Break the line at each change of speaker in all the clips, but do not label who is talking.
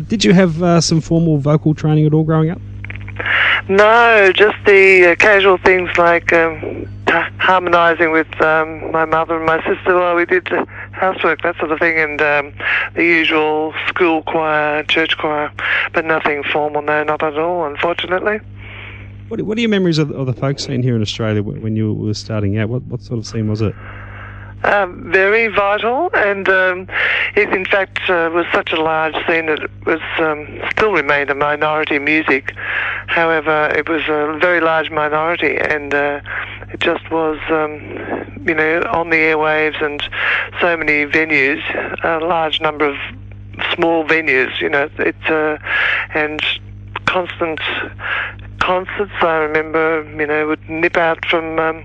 Did you have some formal vocal training at all growing up?
No, just the casual things like harmonising with my mother and my sister while we did the housework, that sort of thing, and the usual school choir, church choir, but nothing formal, no, not at all, unfortunately.
What are your memories of the folk scene here in Australia when you were starting out? What sort of scene was it?
Very vital, and it in fact was such a large scene that it was still remained a minority music. However, it was a very large minority, and it just was, on the airwaves and so many venues, a large number of small venues, and constant concerts. I remember, would nip out from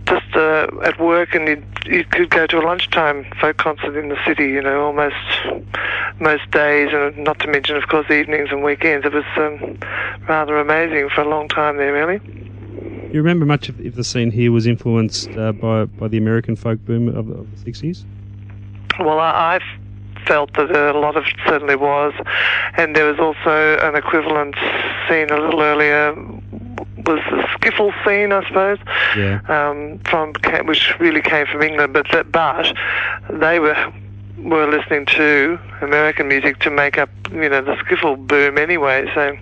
just at work, and you could go to a lunchtime folk concert in the city, almost most days, and not to mention, of course, evenings and weekends. It was rather amazing for a long time there, really.
You remember much if the scene here was influenced by the American folk boom of the 60s?
Well, I felt that a lot of it certainly was, and there was also an equivalent scene a little earlier, was the skiffle scene, I suppose, which really came from England, but they were listening to American music to make up, the skiffle boom anyway. So,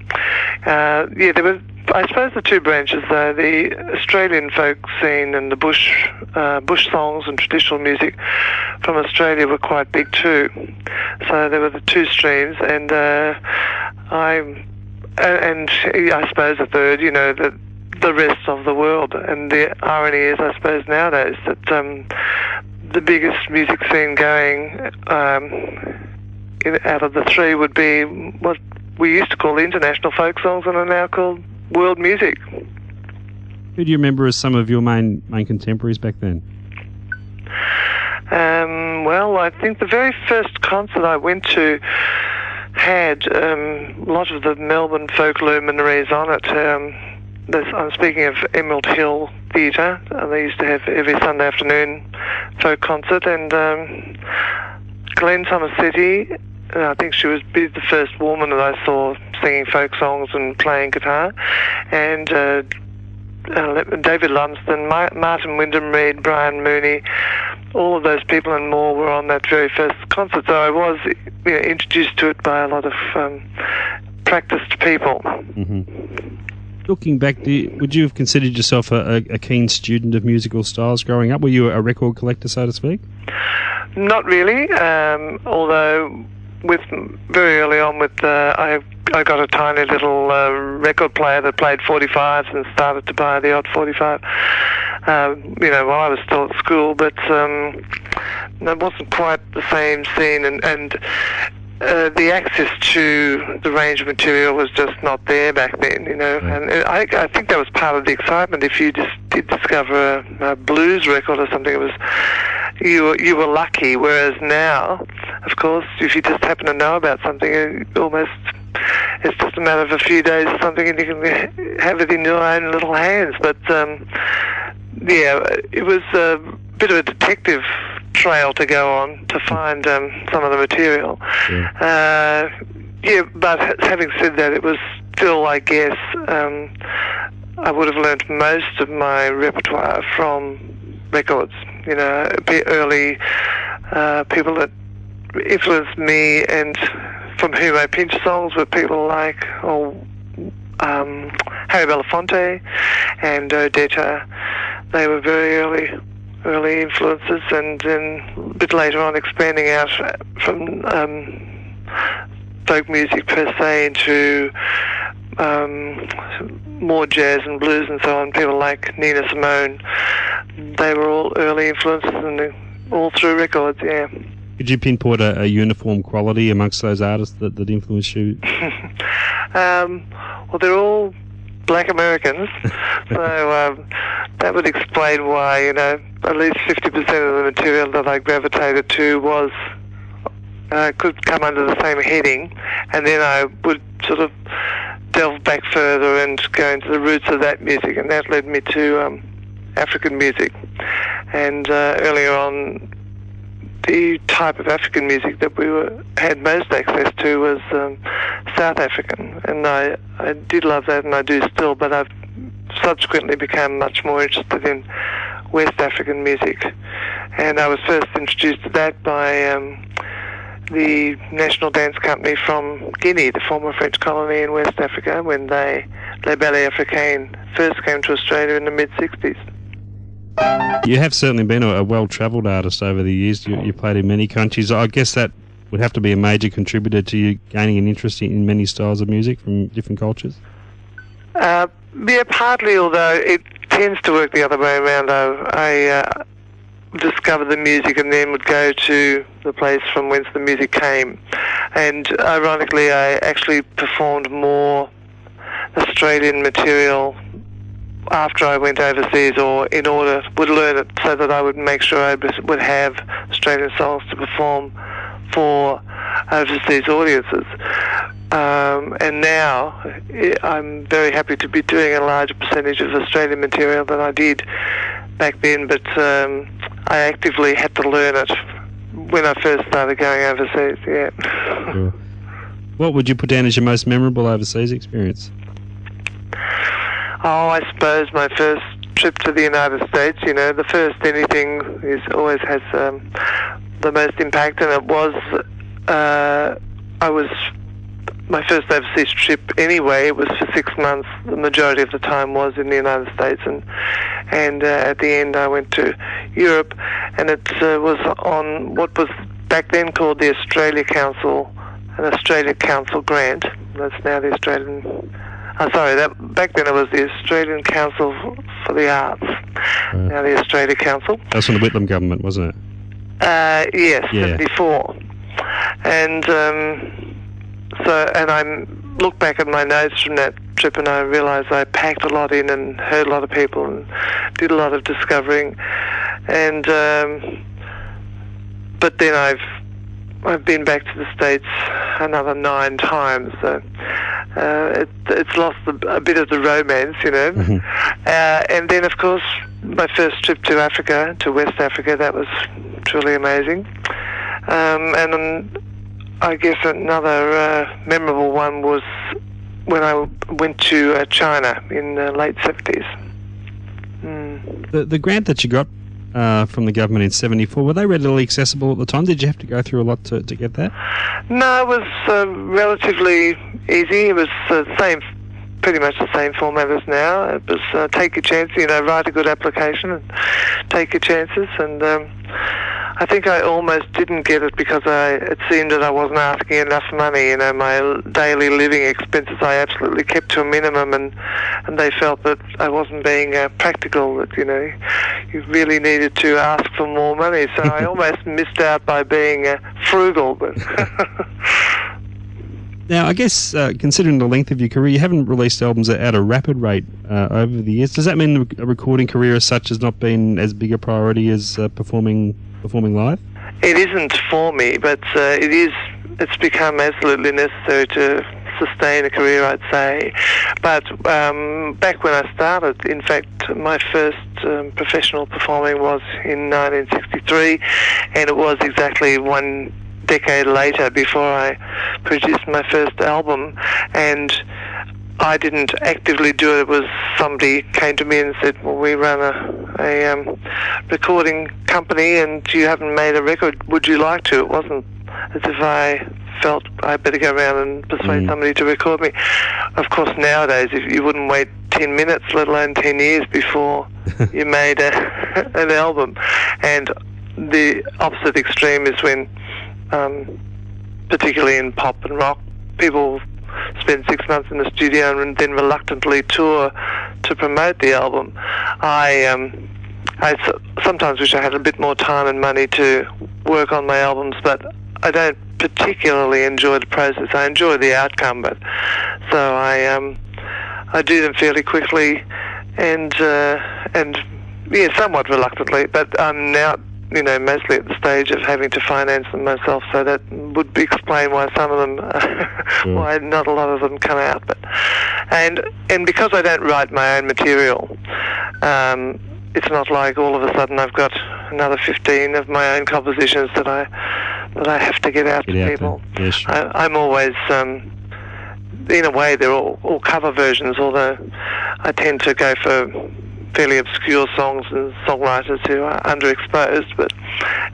there was, I suppose, the two branches, though, the Australian folk scene and the bush songs and traditional music from Australia were quite big too. So there were the two streams, and I suppose the third, the rest of the world. And the irony is, I suppose, nowadays that the biggest music scene going out of the three would be what we used to call international folk songs and are now called world music.
Who do you remember as some of your main contemporaries back then?
Well, I think the very first concert I went to had a lot of the Melbourne folk luminaries on it. I'm speaking of Emerald Hill Theatre. They used to have every Sunday afternoon folk concert, and Glen Tomasetti, I think she was the first woman that I saw singing folk songs and playing guitar, and David Lumsden, Martin Wyndham Reid, Brian Mooney, all of those people and more were on that very first concert. So I was introduced to it by a lot of practiced people.
Mm-hmm. Looking back, would you have considered yourself a keen student of musical styles growing up? Were you a record collector, so to speak?
Not really, although very early on I got a tiny little record player that played 45s and started to buy the odd 45, while I was still at school, but it wasn't quite the same scene, and the access to the range of material was just not there back then, and I think that was part of the excitement. If you just did discover a blues record or something, it was you were lucky, whereas now, of course, if you just happen to know about something, it's just a matter of a few days or something, and you can have it in your own little hands. But it was a bit of a detective trail to go on to find some of the material. But having said that, it was still, I guess, I would have learnt most of my repertoire from records. Early people that influenced me and from whom I pinched songs were people like Harry Belafonte and Odetta. They were very early influences, and then a bit later on expanding out from folk music per se into more jazz and blues and so on. People like Nina Simone, they were all early influences, and all through records, yeah.
Could you pinpoint a uniform quality amongst those artists that influenced you?
Well, they're all black Americans, so that would explain why, at least 50% of the material that I gravitated to could come under the same heading, and then I would sort of delve back further and go into the roots of that music, and that led me to African music. And earlier on, the type of African music that we had most access to was South African, and I did love that, and I do still, but I've subsequently become much more interested in West African music, and I was first introduced to that by the National Dance Company from Guinea, the former French colony in West Africa, when Les Ballets Africains first came to Australia in the mid-60s.
You have certainly been a well-travelled artist over the years. You played in many countries. I guess that would have to be a major contributor to you gaining an interest in many styles of music from different cultures.
Yeah, partly, although it tends to work the other way around. I discovered the music and then would go to the place from whence the music came. And ironically, I actually performed more Australian material after I went overseas, or would learn it so that I would make sure I would have Australian songs to perform for overseas audiences. And now I'm very happy to be doing a larger percentage of Australian material than I did back then, but I actively had to learn it when I first started going overseas, yeah.
Sure. What would you put down as your most memorable overseas experience?
Oh, I suppose my first trip to the United States. You know, the first anything always has the most impact, and it was my first overseas trip anyway. It was for 6 months. The majority of the time was in the United States, and at the end I went to Europe, and it was on what was back then called the Australia Council, an Australia Council grant. That's now the Australian. Back then it was the Australian Council for the Arts. Now the Australia Council.
That's from the Whitlam government, wasn't it?
Yes, yeah. 74. And and I look back at my notes from that trip, and I realised I packed a lot in and heard a lot of people and did a lot of discovering. And but then I've been back to the States another 9 times. So it's lost a bit of the romance, you know.
Mm-hmm.
And then, of course, my first trip to Africa, to West Africa, that was truly amazing. And I guess another memorable one was when I went to China in the late 70s.
The grant that you got from the government in 74, were they readily accessible at the time? Did you have to go through a lot to get that?
No, it was relatively easy. It was pretty much the same format as now. It was take your chance, you know, write a good application and take your chances. And I think I almost didn't get it because it seemed that I wasn't asking enough money. You know, my daily living expenses I absolutely kept to a minimum, and they felt that I wasn't being practical, that, you know, you really needed to ask for more money. So I almost missed out by being frugal. But
now, I guess, considering the length of your career, you haven't released albums at a rapid rate over the years. Does that mean a recording career as such has not been as big a priority as performing live?
It isn't for me, but it's become absolutely necessary to sustain a career, I'd say. But back when I started, in fact, my first professional performing was in 1963, and it was exactly 1 decade later before I produced my first album. And I didn't actively do it. It was somebody came to me and said, well, we run a recording company and you haven't made a record. Would you like to? It wasn't as if I felt I better go around and persuade somebody to record me. Of course, nowadays, if you wouldn't wait 10 minutes, let alone 10 years before you made an album. And the opposite extreme is when, particularly in pop and rock, people spend 6 months in the studio and then reluctantly tour to promote the album. I sometimes wish I had a bit more time and money to work on my albums, but I don't particularly enjoy the process. I enjoy the outcome, but so I do them fairly quickly and yeah, somewhat reluctantly. But I'm now, you know, mostly at the stage of having to finance them myself, so that would explain why some of them, why not a lot of them come out. But and because I don't write my own material, it's not like all of a sudden I've got another 15 of my own compositions that I have to get out to people.
Yeah, sure.
I'm always, in a way, they're all cover versions, although I tend to go for fairly obscure songs and songwriters who are underexposed,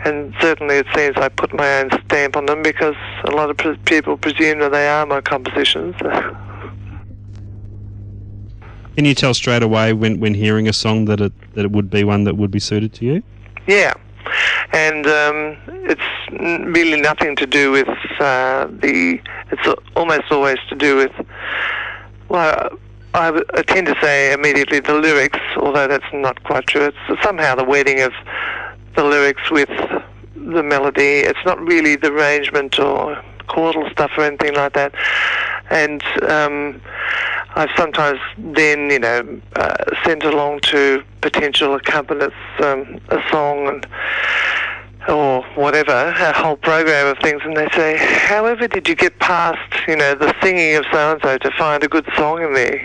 and certainly it seems I put my own stamp on them because a lot of people presume that they are my compositions.
Can you tell straight away when hearing a song that it would be one that would be suited to you?
Yeah, and it's really nothing to do with it's almost always to do with, well, I tend to say immediately the lyrics, although that's not quite true. It's somehow the wedding of the lyrics with the melody. It's not really the arrangement or chordal stuff or anything like that. And I've sometimes then, sent along to potential accompanants a song or whatever, a whole program of things, and they say, however did you get past, the singing of so-and-so to find a good song in there?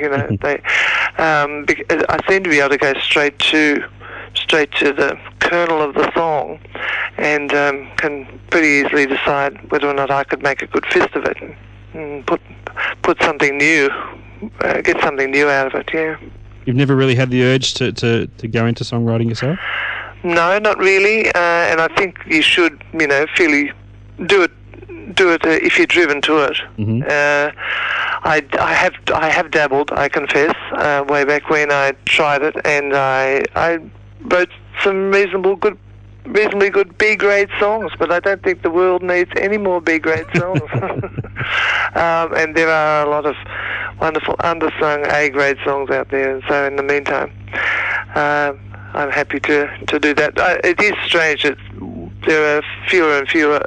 I seem to be able to go straight to the kernel of the song and can pretty easily decide whether or not I could make a good fist of it and put something new, get something new out of it, yeah.
You've never really had the urge to go into songwriting yourself?
No, not really, and I think you should, fairly do it if you're driven to it.
Mm-hmm.
I have dabbled, I confess, way back when I tried it, and I wrote some reasonably good B-grade songs, but I don't think the world needs any more B-grade songs. And there are a lot of wonderful undersung A-grade songs out there, and so in the meantime, I'm happy to do that. It is strange that there are fewer and fewer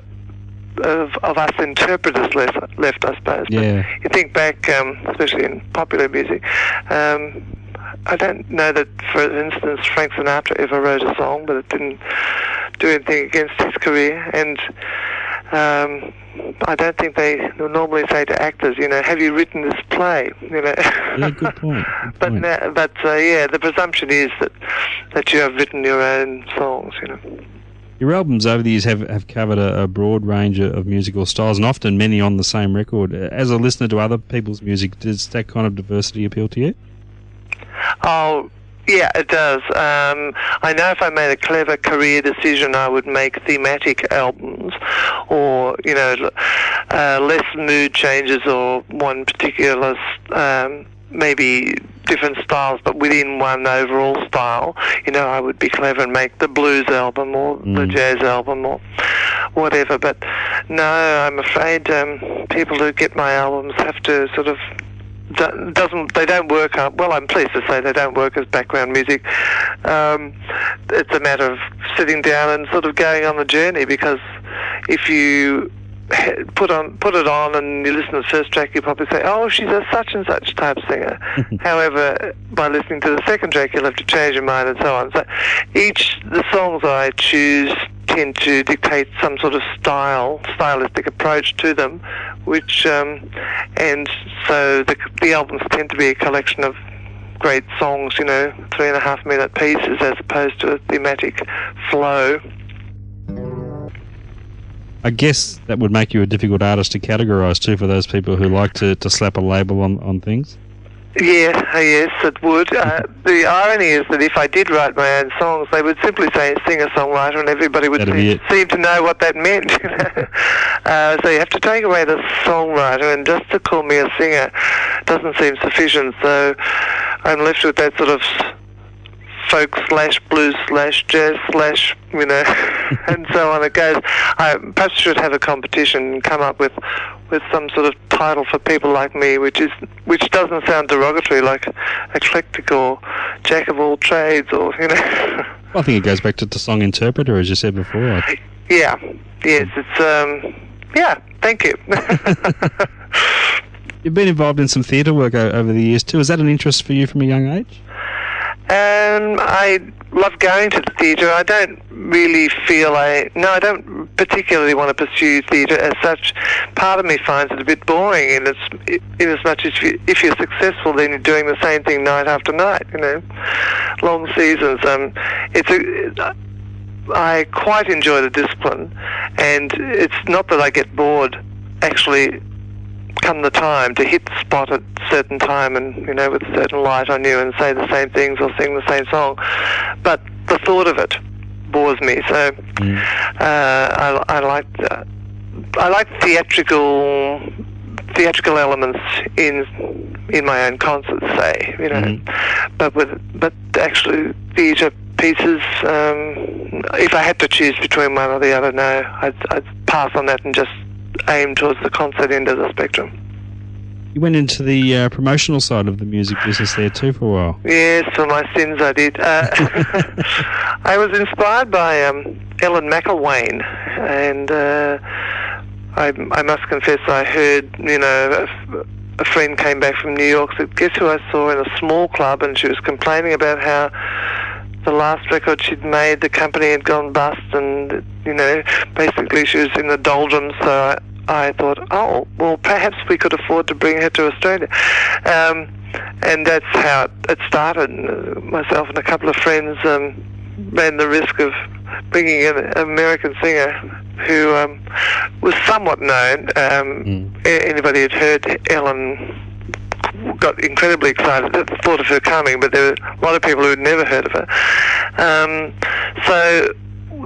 of us interpreters left, I suppose.
Yeah.
But you think back, especially in popular music, I don't know that, for instance, Frank Sinatra ever wrote a song, but it didn't do anything against his career. And I don't think they normally say to actors, have you written this play?
Yeah, good point.
But the presumption is that you have written your own songs.
Your albums over the years have covered a broad range of musical styles, and often many on the same record. As a listener to other people's music, does that kind of diversity appeal to you?
Oh, yeah, it does. I know if I made a clever career decision, I would make thematic albums, or less mood changes, or one particular maybe different styles, but within one overall style. I would be clever and make the blues album or the jazz album or whatever. But no, I'm afraid people who get my albums have to sort of they don't work up. Well, I'm pleased to say they don't work as background music. It's a matter of sitting down and sort of going on the journey, because if you put it on and you listen to the first track, you probably say, oh, she's a such and such type singer. However, by listening to the second track, you'll have to change your mind and so on. So the songs I choose tend to dictate some sort of stylistic approach to them, which and so the albums tend to be a collection of great songs, 3.5 minute pieces, as opposed to a thematic flow.
I guess that would make you a difficult artist to categorise too, for those people who like to slap a label on things.
Yes, it would. The irony is that if I did write my own songs, they would simply say singer-songwriter, and everybody would seem to know what that meant. So you have to take away the songwriter, and just to call me a singer doesn't seem sufficient. So I'm left with that sort of folk / blues / jazz / and so on it goes. I perhaps should have a competition and come up with some sort of title for people like me, which doesn't sound derogatory, like eclectic or jack of all trades, or
Well, I think it goes back to song interpreter, as you said before.
Yeah. Yes. It's Thank you.
You've been involved in some theatre work over the years too. Is that an interest for you from a young age?
I love going to the theatre. I don't really feel I don't particularly want to pursue theatre as such. Part of me finds it a bit boring, in as much as if you're successful, then you're doing the same thing night after night. Long seasons. I quite enjoy the discipline, and it's not that I get bored actually come the time to hit the spot at a certain time and, you know, with a certain light on you and say the same things or sing the same song, but the thought of it bores me. So I like theatrical elements in my own concerts, say, you know, but actually theatre pieces. If I had to choose between one or the other, no, I'd pass on that and just aim towards the concert end of the spectrum.
You went into the promotional side of the music business there too for a while.
Yes, for my sins I did. I was inspired by Ellen McElwain, and I must confess I heard, you know, a friend came back from New York, said, guess who I saw in a small club, and she was complaining about how the last record she'd made, the company had gone bust, and, you know, basically she was in the doldrums. So I thought, oh, well, perhaps we could afford to bring her to Australia. And that's how it started. Myself and a couple of friends ran the risk of bringing in an American singer who was somewhat known. Anybody who'd heard Ellen got incredibly excited at the thought of her coming, but there were a lot of people who had never heard of her. So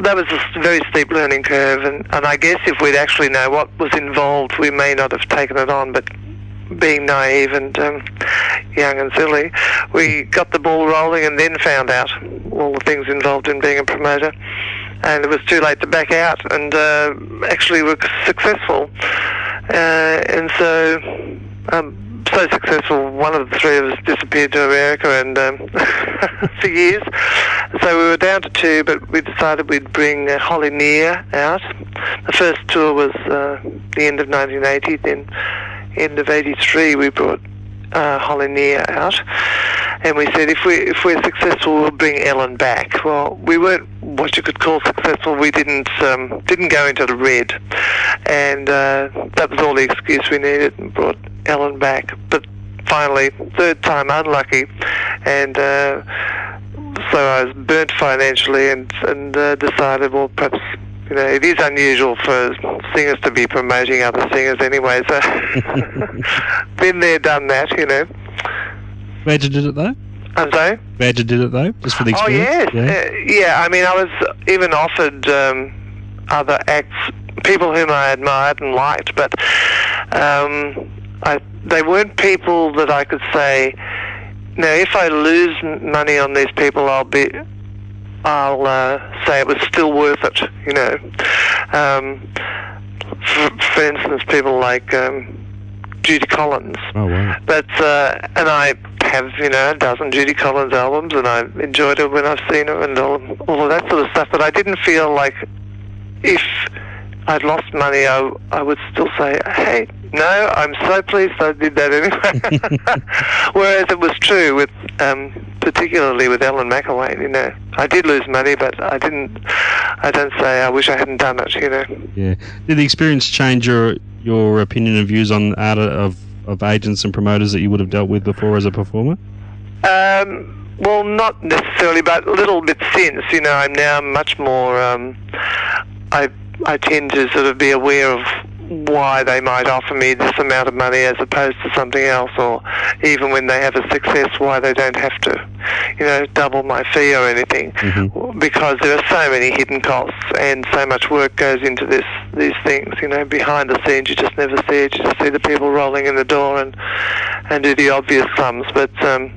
that was a very steep learning curve, and I guess if we'd actually know what was involved, we may not have taken it on, but being naive and young and silly, we got the ball rolling and then found out all the things involved in being a promoter, and it was too late to back out, and actually were successful. And so successful, one of the three of us disappeared to America and for years. So we were down to two, but we decided we'd bring Holly Near out. The first tour was the end of 1980, then end of 83 we brought Holly Near out. And we said, if we're successful, we'll bring Ellen back. Well, we weren't what you could call successful. We didn't go into the red, and that was all the excuse we needed, and brought Ellen back. But finally, third time unlucky, and so I was burnt financially, and decided, well, perhaps, you know, it is unusual for singers to be promoting other singers anyway. So been there, done that, you know.
Glad you did it though.
I'm sorry?
Glad you did it though, just for the experience.
Oh yes, yeah. I mean, I was even offered other acts, people whom I admired and liked, but they weren't people that I could say, now if I lose money on these people, I'll say it was still worth it, you know. For instance, people like Judy Collins.
Oh wow!
But and I have, you know, a dozen Judy Collins albums, and I enjoyed her when I've seen her and all of that sort of stuff. But I didn't feel like if I'd lost money, I would still say, hey, no, I'm so pleased I did that anyway. Whereas it was true with, particularly with Ellen McElwain, you know. I did lose money, but I don't say I wish I hadn't done it, you know. Yeah.
Did the experience change your opinion and views on the art of agents and promoters that you would have dealt with before as a performer?
Well, not necessarily, but a little bit since, you know, I'm now much more, I tend to sort of be aware of why they might offer me this amount of money as opposed to something else, or even when they have a success, why they don't have to, you know, double my fee or anything, because there are so many hidden costs and so much work goes into these things, you know. Behind the scenes you just never see it, you just see the people rolling in the door and do the obvious sums, but so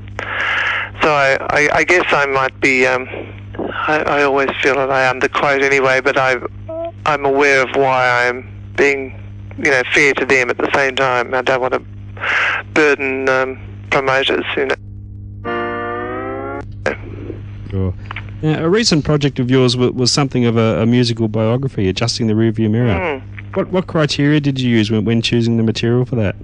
I guess I might be, I always feel that I underquote anyway, but I'm aware of why I'm being, you know, fair to them at the same time. I don't want to burden promoters, you know.
Sure. Now, a recent project of yours was something of a musical biography, Adjusting the Rearview Mirror. What criteria did you use when choosing the material for that?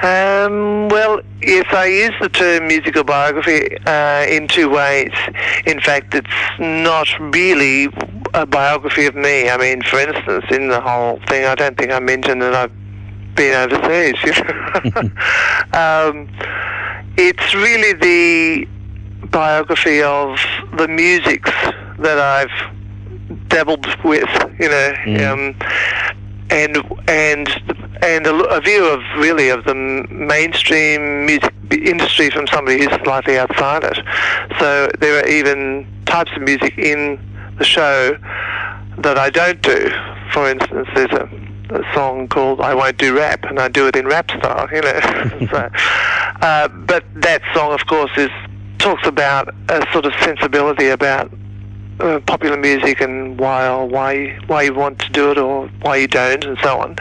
Well, yes, I use the term musical biography in two ways. In fact, it's not really a biography of me. I mean, for instance, in the whole thing, I don't think I mentioned that I've been overseas. You know? It's really the biography of the musics that I've dabbled with, you know, and a view of really of the mainstream music industry from somebody who's slightly outside it. So there are even types of music in the show that I don't do. For instance, there's a song called "I Won't Do Rap," and I do it in rap style, you know. So, but that song, of course, talks about a sort of sensibility about popular music and why you want to do it or why you don't, and so on.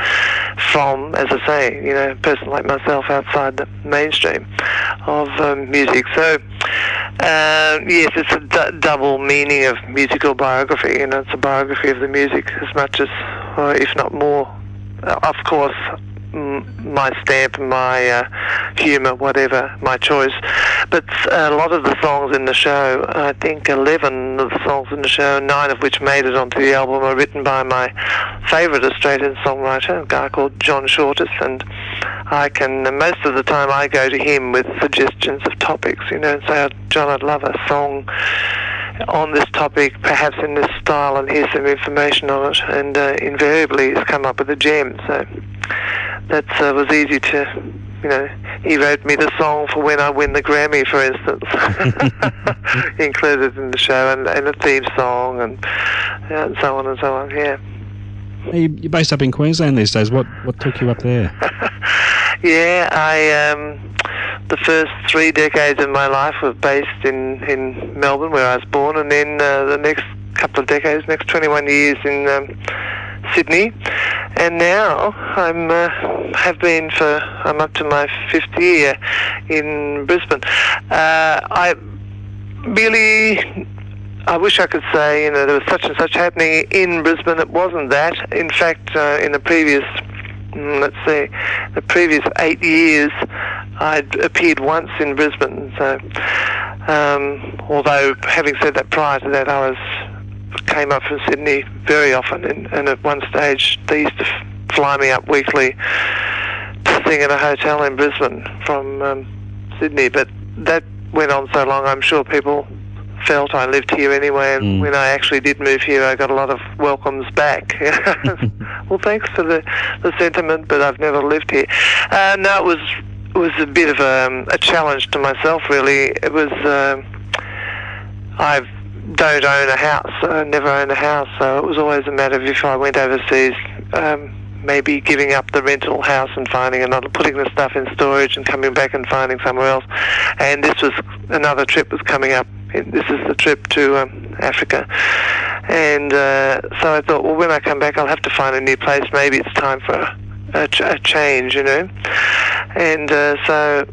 From, as I say, you know, a person like myself outside the mainstream of music. So, yes, it's a double meaning of musical biography. You know, it's a biography of the music as much as, if not more, of course, my stamp, my humour, whatever, my choice. But a lot of the songs in the show, I think 11 of the songs in the show, 9 of which made it onto the album, are written by my favourite Australian songwriter, a guy called John Shortis, and most of the time I go to him with suggestions of topics, you know, and say, John, I'd love a song on this topic, perhaps in this style, and here's some information on it, and invariably he's come up with a gem. So that was easy to, you know, he wrote me the song for when I win the Grammy, for instance, included in the show, and a theme song, and so on and so on, yeah.
You're based up in Queensland these days. What took you up there?
Yeah, the first 3 decades of my life were based in Melbourne, where I was born, and then the next couple of decades, next 21 years in Sydney, and now I'm up to my 5th year in Brisbane. I wish I could say, you know, there was such and such happening in Brisbane. It wasn't that. In fact, in the previous 8 years, I'd appeared once in Brisbane. So, although having said that, prior to that, I came up from Sydney very often, and at one stage they used to fly me up weekly to sing in a hotel in Brisbane from Sydney. But that went on so long, I'm sure people felt I lived here anyway, and when I actually did move here, I got a lot of welcomes back. Well, thanks for the sentiment, but I've never lived here. No, it was a bit of a challenge to myself, really. It was I don't own a house. I never owned a house, so it was always a matter of, if I went overseas, maybe giving up the rental house and finding another, putting the stuff in storage and coming back and finding somewhere else. And this was another trip was coming up. This is the trip to Africa. And so I thought, well, when I come back, I'll have to find a new place. Maybe it's time for a change, you know. And so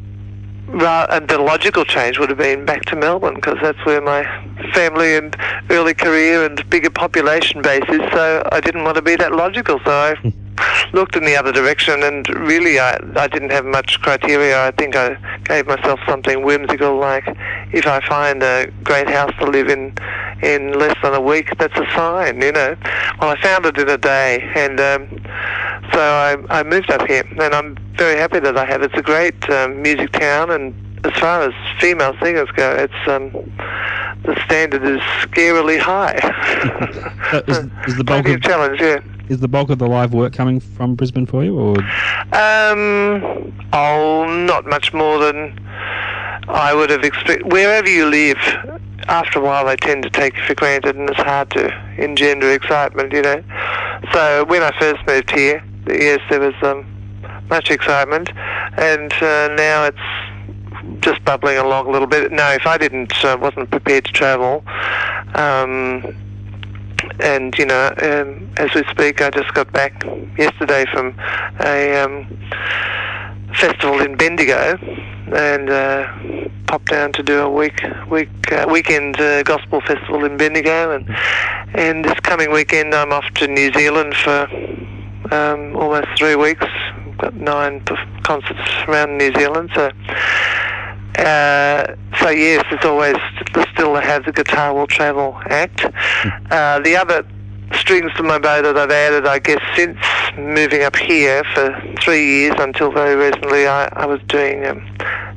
the logical change would have been back to Melbourne, because that's where my family and early career and bigger population base is. So I didn't want to be that logical. So I looked in the other direction, and really I didn't have much criteria. I think I gave myself something whimsical, like, if I find a great house to live in less than a week, that's a sign, you know. Well, I found it in a day, and so I moved up here, and I'm very happy that I have. It's a great music town, and as far as female singers go, it's the standard is scarily high.
Is the bulk of
challenge, yeah.
Is the bulk of the live work coming from Brisbane for you, or?
Not much more than I would have expected. Wherever you live, after a while they tend to take you for granted, and it's hard to engender excitement, you know. So when I first moved here, yes, there was much excitement, and now it's just bubbling along a little bit. No, if I wasn't prepared to travel, and, you know, as we speak, I just got back yesterday from a festival in Bendigo, and popped down to do a weekend gospel festival in Bendigo, and this coming weekend I'm off to New Zealand for almost 3 weeks. I've got 9 concerts around New Zealand, so yes, it's always still to have the guitar will travel act. The other strings to my bow that I've added, I guess, since moving up here for 3 years until very recently, I was doing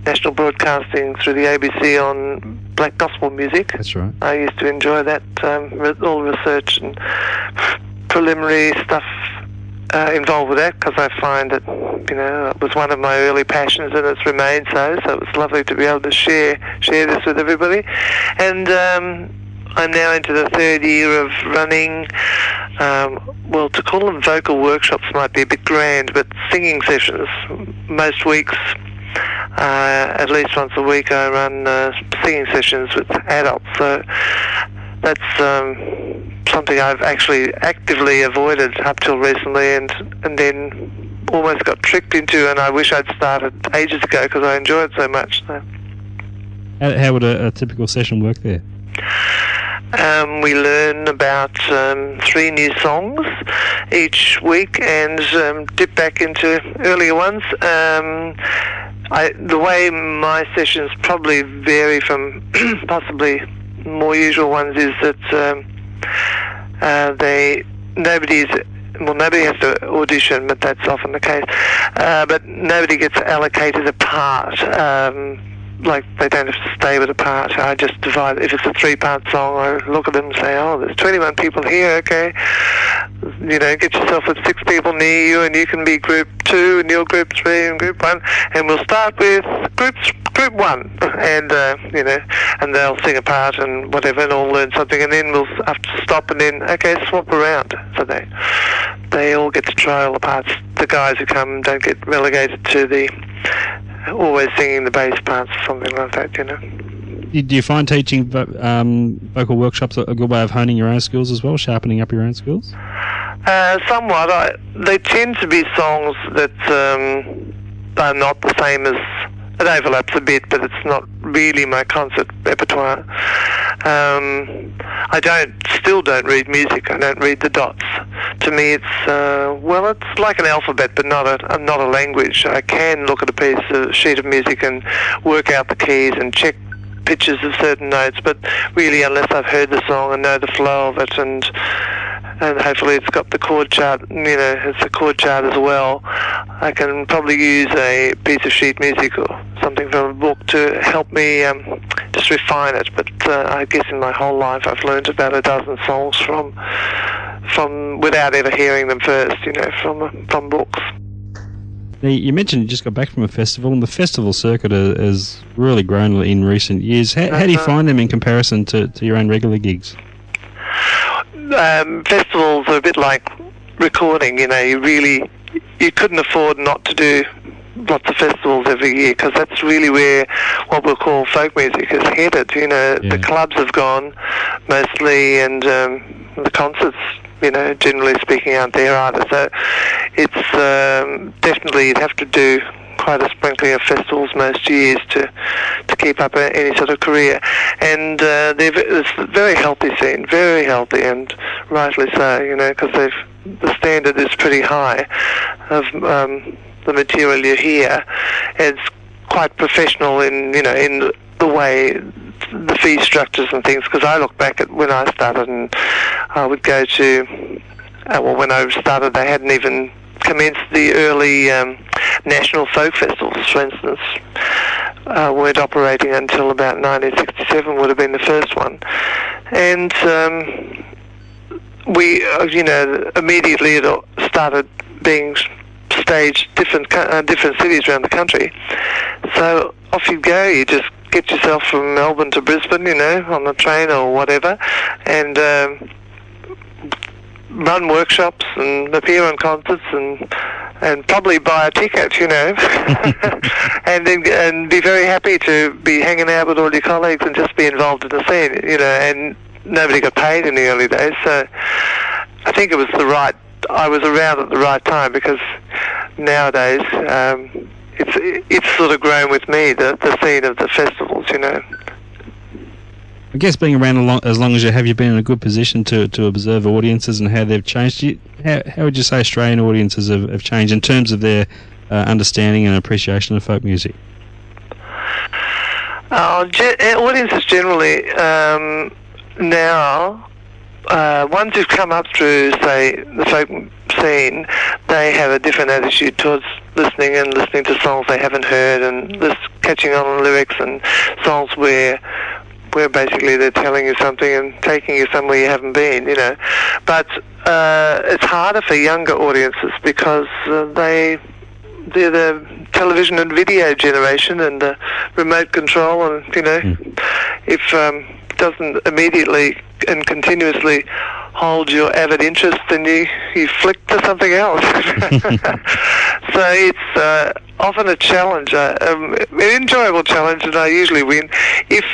national broadcasting through the ABC on black gospel music.
That's right.
I used to enjoy that, all the research and preliminary stuff involved with that, because I find that, it was one of my early passions and it's remained so it was lovely to be able to share this with everybody. And I'm now into the third year of running, to call them vocal workshops might be a bit grand, but singing sessions. Most weeks, at least once a week, I run singing sessions with adults. So that's something I've actually actively avoided up till recently, and then almost got tricked into, and I wish I'd started ages ago because I enjoy it so much. So.
How would a typical session work there?
We learn about 3 new songs each week and dip back into earlier ones. The way my sessions probably vary from possibly more usual ones is that nobody has to audition, but that's often the case. But nobody gets allocated a part. Like, they don't have to stay with a part. I just divide. If it's a 3-part song, I look at them and say, there's 21 people here, okay. Get yourself with 6 people near you, and you can be group 2, and you're group 3, and group 1, and we'll start with group 1, and, and they'll sing a part and whatever, and all learn something, and then we'll have to stop and then, okay, swap around. So they all get to try all the parts. The guys who come don't get relegated to the always singing the bass parts or something like that,
Do you find teaching vocal workshops a good way of honing your own skills as well, sharpening up your own skills?
Somewhat. They tend to be songs that are not the same as... It overlaps a bit, but it's not really my concert repertoire. I still don't read music. I don't read the dots. To me, it's like an alphabet, but not a language. I can look at a sheet of music and work out the keys and check pitches of certain notes, but really, unless I've heard the song and know the flow of it, and hopefully it's got the chord chart, it's a chord chart as well, I can probably use a piece of sheet music or something from a book to help me just refine it. But I guess in my whole life I've learned about a dozen songs from without ever hearing them first, from books.
Now, you mentioned you just got back from a festival, and the festival circuit has really grown in recent years. How do you find them in comparison to your own regular gigs?
Festivals are a bit like recording, you couldn't afford not to do lots of festivals every year, because that's really where what we'll call folk music is headed. The clubs have gone mostly, and the concerts, generally speaking, aren't there either. So it's definitely, you'd have to do quite a sprinkling of festivals most years to keep up any sort of career. And it's a very healthy scene, very healthy, and rightly so, because the standard is pretty high of the material you hear. It's quite professional in the way, the fee structures and things, because I look back at when I started, and I would go to, when I started, they hadn't even commenced the early national folk festivals, for instance. Weren't operating until about 1967, would have been the first one. And we, immediately it started being staged different cities around the country. So off you go, you just get yourself from Melbourne to Brisbane, on the train or whatever, and run workshops and appear on concerts and probably buy a ticket, and be very happy to be hanging out with all your colleagues and just be involved in the scene, and nobody got paid in the early days, so I think it was I was around at the right time, because nowadays it's sort of grown with me, the scene of the festivals,
I guess being around as long as you have, you've been in a good position to observe audiences and how they've changed. How would you say Australian audiences have changed in terms of their understanding and appreciation of folk music?
Audiences generally now, ones who've come up through, say, the folk scene, they have a different attitude towards listening to songs they haven't heard, and catching on lyrics and songs where basically they're telling you something and taking you somewhere you haven't been, you know. But it's harder for younger audiences because they're the television and video generation and the remote control, and, you know, if it doesn't immediately and continuously hold your avid interest, then you flick to something else. So it's often a challenge, an enjoyable challenge, and I usually win. If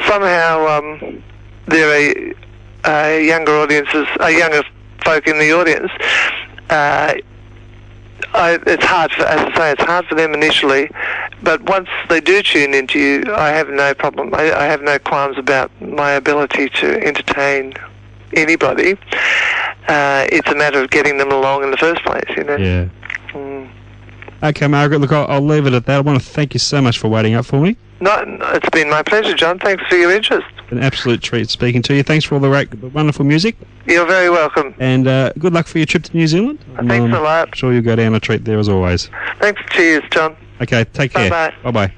somehow there are younger audiences, younger folk in the audience, it's hard for, as I say, it's hard for them initially, but once they do tune into you, I have no problem. I have no qualms about my ability to entertain anybody. It's a matter of getting them along in the first place, you know.
Yeah. Okay, Margaret, look, I'll leave it at that. I want to thank you so much for waiting up for me.
No, it's been my pleasure, John. Thanks for your interest.
An absolute treat speaking to you. Thanks for all the wonderful music.
You're very welcome.
And good luck for your trip to New Zealand.
Thanks a lot.
I'm sure you'll go down a treat there as always.
Thanks. Cheers, John.
Okay, take care.
Bye-bye.
Bye-bye.